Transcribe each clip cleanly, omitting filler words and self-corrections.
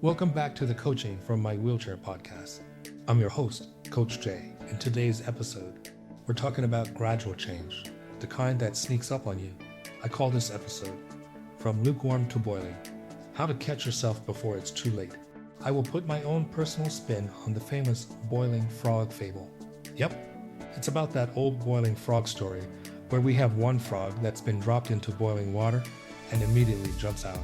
Welcome back to the Coaching from My Wheelchair podcast. I'm your host, Coach Jay. In today's episode, we're talking about gradual change, the kind that sneaks up on you. I call this episode From Lukewarm to Boiling, how to catch yourself before it's too late. I will put my own personal spin on the famous boiling frog fable. Yep, it's about that old boiling frog story where we have one frog that's been dropped into boiling water and immediately jumps out.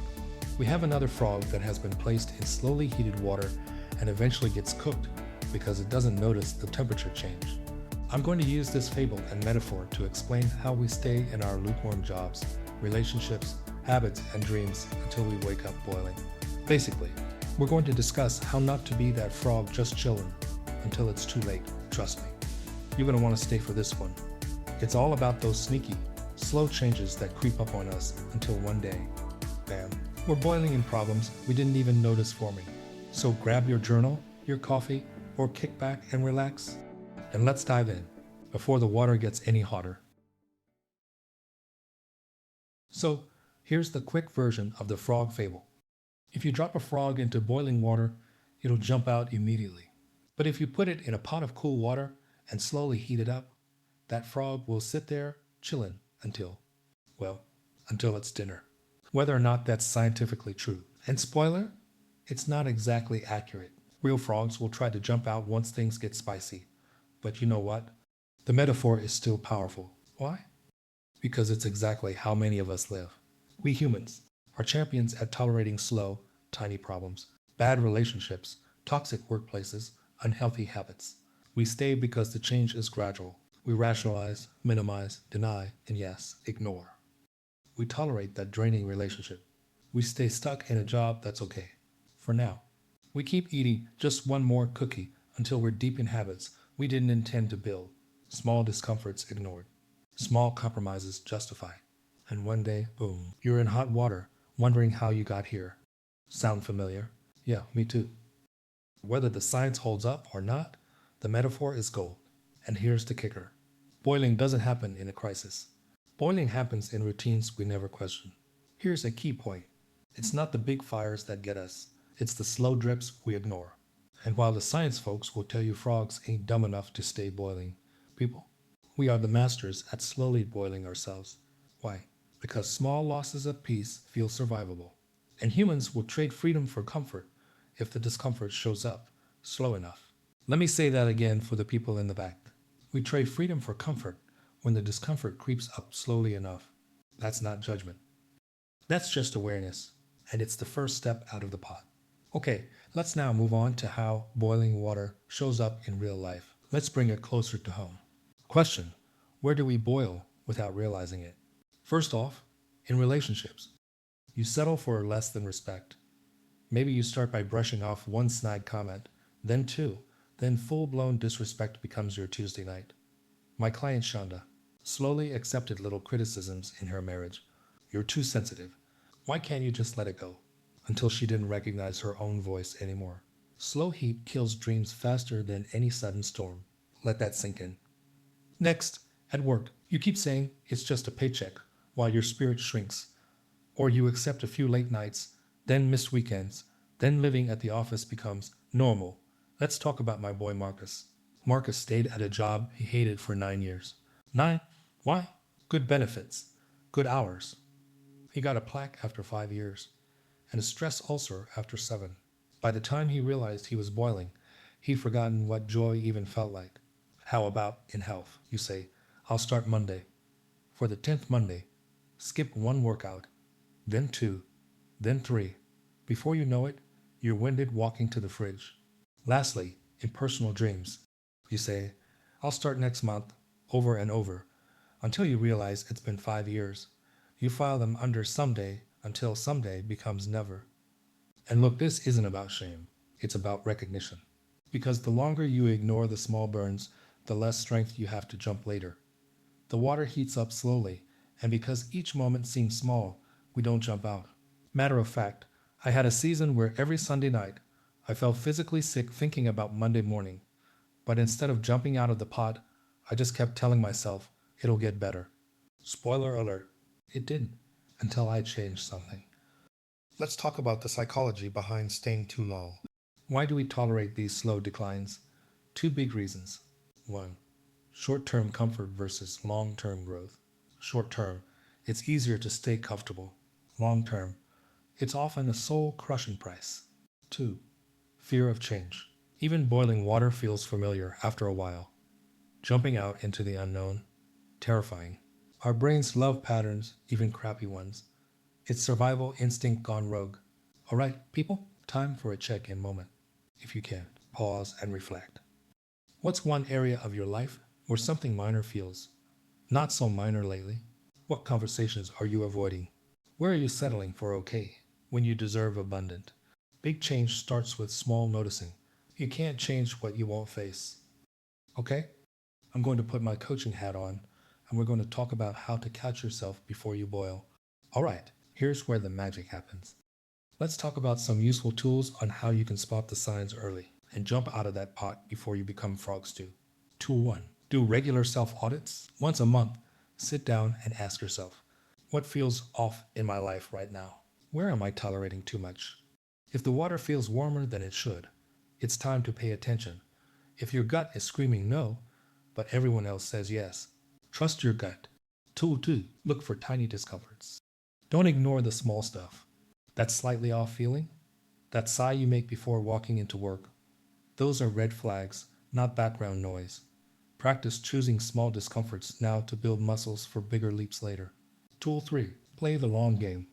We have another frog that has been placed in slowly heated water and eventually gets cooked because it doesn't notice the temperature change. I'm going to use this fable and metaphor to explain how we stay in our lukewarm jobs, relationships, habits, and dreams until we wake up boiling. Basically, we're going to discuss how not to be that frog just chilling until it's too late. Trust me, you're going to want to stay for this one. It's all about those sneaky, slow changes that creep up on us until one day, bam, we're boiling in problems we didn't even notice forming. So grab your journal, your coffee, or kick back and relax, and let's dive in before the water gets any hotter. So here's the quick version of the frog fable. If you drop a frog into boiling water, it'll jump out immediately. But if you put it in a pot of cool water and slowly heat it up, that frog will sit there chilling until it's dinner. Whether or not that's scientifically true. And spoiler, it's not exactly accurate. Real frogs will try to jump out once things get spicy. But you know what? The metaphor is still powerful. Why? Because it's exactly how many of us live. We humans are champions at tolerating slow, tiny problems, bad relationships, toxic workplaces, unhealthy habits. We stay because the change is gradual. We rationalize, minimize, deny, and yes, ignore. We tolerate that draining relationship. We stay stuck in a job that's okay, for now. We keep eating just one more cookie until we're deep in habits we didn't intend to build. Small discomforts ignored. Small compromises justified. And one day, boom, you're in hot water, wondering how you got here. Sound familiar? Yeah, me too. Whether the science holds up or not, the metaphor is gold. And here's the kicker. Boiling doesn't happen in a crisis. Boiling happens in routines we never question. Here's a key point. It's not the big fires that get us. It's the slow drips we ignore. And while the science folks will tell you frogs ain't dumb enough to stay boiling, people, we are the masters at slowly boiling ourselves. Why? Because small losses of peace feel survivable. And humans will trade freedom for comfort if the discomfort shows up slow enough. Let me say that again for the people in the back. We trade freedom for comfort when the discomfort creeps up slowly enough. That's not judgment. That's just awareness, and it's the first step out of the pot. Okay, let's now move on to how boiling water shows up in real life. Let's bring it closer to home. Question: where do we boil without realizing it? First off, in relationships. You settle for less than respect. Maybe you start by brushing off one snide comment, then two, then full-blown disrespect becomes your Tuesday night. My client Shonda slowly accepted little criticisms in her marriage. You're too sensitive. Why can't you just let it go? Until she didn't recognize her own voice anymore. Slow heat kills dreams faster than any sudden storm. Let that sink in. Next, at work, you keep saying it's just a paycheck while your spirit shrinks. Or you accept a few late nights, then missed weekends, then living at the office becomes normal. Let's talk about my boy Marcus. Marcus stayed at a job he hated for 9 years. 9? Why? Good benefits. Good hours. He got a plaque after 5 years. And a stress ulcer after 7. By the time he realized he was boiling, he'd forgotten what joy even felt like. How about in health? You say, I'll start Monday. For the 10th Monday, skip one workout, then 2, then 3. Before you know it, you're winded walking to the fridge. Lastly, in personal dreams, you say, I'll start next month, over and over, until you realize it's been 5 years. You file them under someday until someday becomes never. And look, this isn't about shame. It's about recognition. Because the longer you ignore the small burns, the less strength you have to jump later. The water heats up slowly, and because each moment seems small, we don't jump out. Matter of fact, I had a season where every Sunday night, I felt physically sick thinking about Monday morning. But instead of jumping out of the pot, I just kept telling myself, it'll get better. Spoiler alert, it didn't, until I changed something. Let's talk about the psychology behind staying too long. Why do we tolerate these slow declines? Two big reasons. 1. Short term comfort versus long term growth. Short term, it's easier to stay comfortable. Long term, it's often a soul crushing price. 2. Fear of change. Even boiling water feels familiar after a while. Jumping out into the unknown, terrifying. Our brains love patterns, even crappy ones. It's survival instinct gone rogue. All right, people, time for a check in moment. If you can, pause and reflect. What's one area of your life where something minor feels not so minor lately? What conversations are you avoiding? Where are you settling for okay when you deserve abundant? Big change starts with small noticing. You can't change what you won't face. Okay? I'm going to put my coaching hat on and we're going to talk about how to catch yourself before you boil. All right, here's where the magic happens. Let's talk about some useful tools on how you can spot the signs early and jump out of that pot before you become frog stew. Tool 1. Do regular self audits. Once a month, sit down and ask yourself, what feels off in my life right now? Where am I tolerating too much? If the water feels warmer than it should, it's time to pay attention. If your gut is screaming no, but everyone else says yes, trust your gut. Tool 2. Look for tiny discomforts. Don't ignore the small stuff. That slightly off feeling, that sigh you make before walking into work, those are red flags, not background noise. Practice choosing small discomforts now to build muscles for bigger leaps later. Tool 3. Play the long game.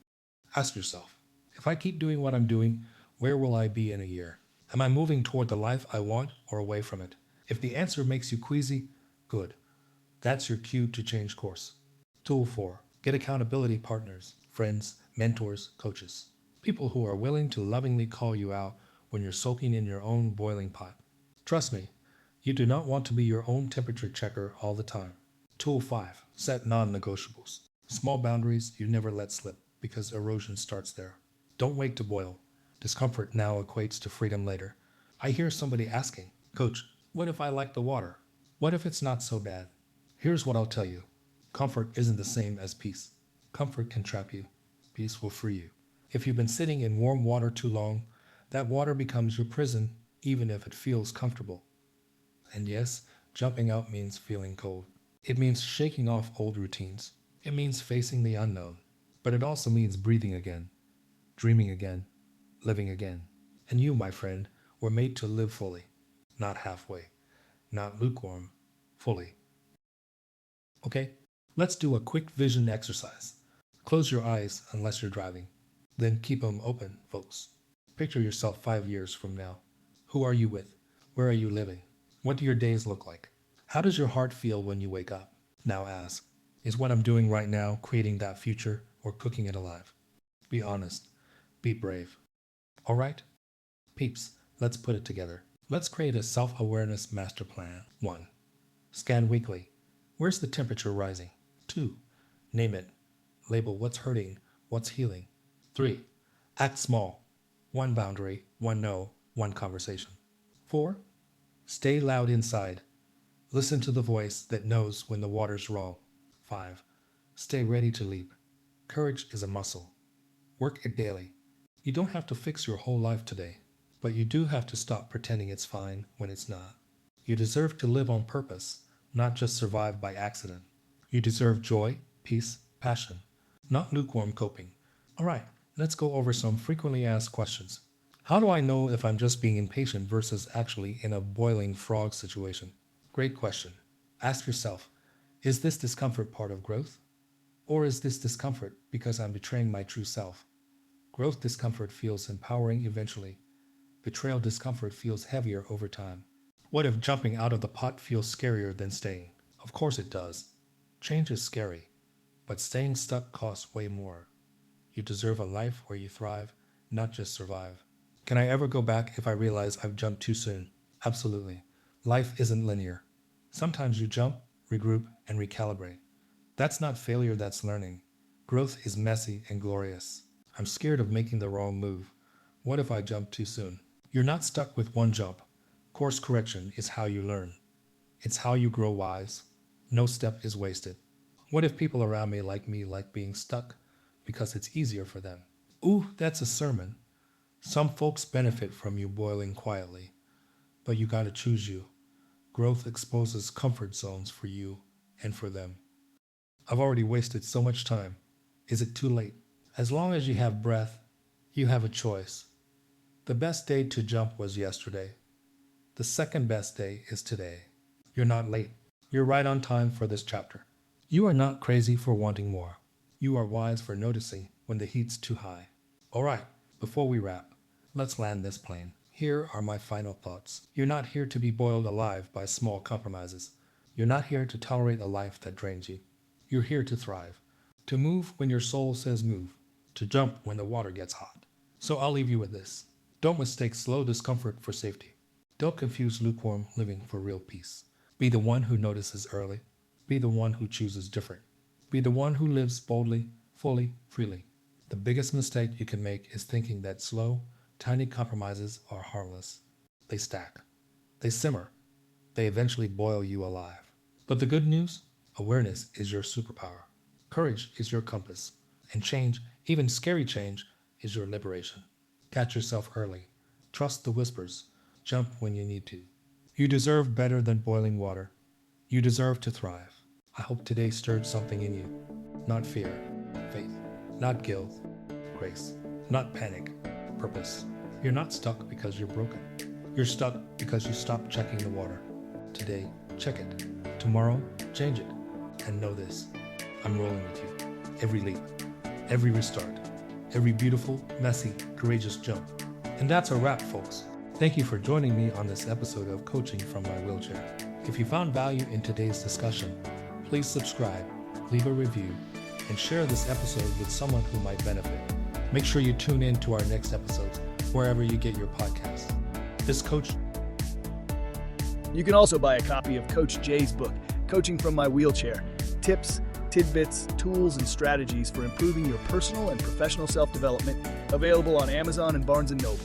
Ask yourself, if I keep doing what I'm doing, where will I be in a year? Am I moving toward the life I want or away from it? If the answer makes you queasy, good. That's your cue to change course. Tool 4. Get accountability partners, friends, mentors, coaches. People who are willing to lovingly call you out when you're soaking in your own boiling pot. Trust me, you do not want to be your own temperature checker all the time. Tool 5. Set non negotiables. Small boundaries you never let slip because erosion starts there. Don't wait to boil. Discomfort now equates to freedom later. I hear somebody asking, Coach, what if I like the water? What if it's not so bad? Here's what I'll tell you. Comfort isn't the same as peace. Comfort can trap you. Peace will free you. If you've been sitting in warm water too long, that water becomes your prison, even if it feels comfortable. And yes, jumping out means feeling cold. It means shaking off old routines. It means facing the unknown. But it also means breathing again, dreaming again, living again. And you, my friend, were made to live fully, not halfway, not lukewarm, fully. Okay? Let's do a quick vision exercise. Close your eyes unless you're driving. Then keep them open, folks. Picture yourself 5 years from now. Who are you with? Where are you living? What do your days look like? How does your heart feel when you wake up? Now ask, is what I'm doing right now creating that future or cooking it alive? Be honest. Be brave. All right? Peeps, let's put it together. Let's create a self awareness master plan. 1. Scan weekly. Where's the temperature rising? 2. Name it. Label what's hurting, what's healing. 3. Act small. One boundary, one no, one conversation. 4. Stay loud inside. Listen to the voice that knows when the water's raw. 5. Stay ready to leap. Courage is a muscle. Work it daily. You don't have to fix your whole life today, but you do have to stop pretending it's fine when it's not. You deserve to live on purpose, not just survive by accident. You deserve joy, peace, passion, not lukewarm coping. All right, let's go over some frequently asked questions. How do I know if I'm just being impatient versus actually in a boiling frog situation? Great question. Ask yourself, is this discomfort part of growth? Or is this discomfort because I'm betraying my true self? Growth discomfort feels empowering eventually. Betrayal discomfort feels heavier over time. What if jumping out of the pot feels scarier than staying? Of course it does. Change is scary, but staying stuck costs way more. You deserve a life where you thrive, not just survive. Can I ever go back if I realize I've jumped too soon? Absolutely. Life isn't linear. Sometimes you jump, regroup, and recalibrate. That's not failure, that's learning. Growth is messy and glorious. I'm scared of making the wrong move. What if I jump too soon? You're not stuck with one jump. Course correction is how you learn. It's how you grow wise. No step is wasted. What if people around me like being stuck because it's easier for them? Ooh, that's a sermon. Some folks benefit from you boiling quietly, but you gotta choose you. Growth exposes comfort zones for you and for them. I've already wasted so much time. Is it too late? As long as you have breath, you have a choice. The best day to jump was yesterday. The second best day is today. You're not late. You're right on time for this chapter. You are not crazy for wanting more. You are wise for noticing when the heat's too high. All right, before we wrap, let's land this plane. Here are my final thoughts. You're not here to be boiled alive by small compromises. You're not here to tolerate a life that drains you. You're here to thrive, to move when your soul says move, to jump when the water gets hot. So I'll leave you with this. Don't mistake slow discomfort for safety. Don't confuse lukewarm living for real peace. Be the one who notices early. Be the one who chooses different. Be the one who lives boldly, fully, freely. The biggest mistake you can make is thinking that slow, tiny compromises are harmless. They stack. They simmer. They eventually boil you alive. But the good news? Awareness is your superpower. Courage is your compass. And change, even scary change, is your liberation. Catch yourself early. Trust the whispers. Jump when you need to. You deserve better than boiling water. You deserve to thrive. I hope today stirred something in you. Not fear, faith. Not guilt, grace. Not panic, purpose. You're not stuck because you're broken. You're stuck because you stopped checking the water. Today, check it. Tomorrow, change it. And know this, I'm rolling with you. Every leap, every restart, every beautiful, messy, courageous jump. And that's a wrap, folks. Thank you for joining me on this episode of Coaching from My Wheelchair. If you found value in today's discussion, please subscribe, leave a review, and share this episode with someone who might benefit. Make sure you tune in to our next episodes, wherever you get your podcasts. This coach. You can also buy a copy of Coach Jay's book, Coaching from My Wheelchair. Tips, tidbits, tools, and strategies for improving your personal and professional self-development, available on Amazon and Barnes & Noble.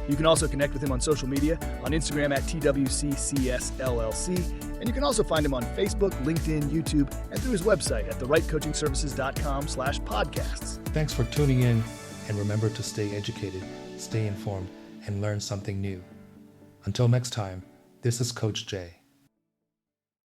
You can also connect with him on social media, on Instagram at TWCCSLLC, and you can also find him on Facebook, LinkedIn, YouTube, and through his website at therightcoachingservices.com/podcasts. Thanks for tuning in, and remember to stay educated, stay informed, and learn something new. Until next time, this is Coach Jay.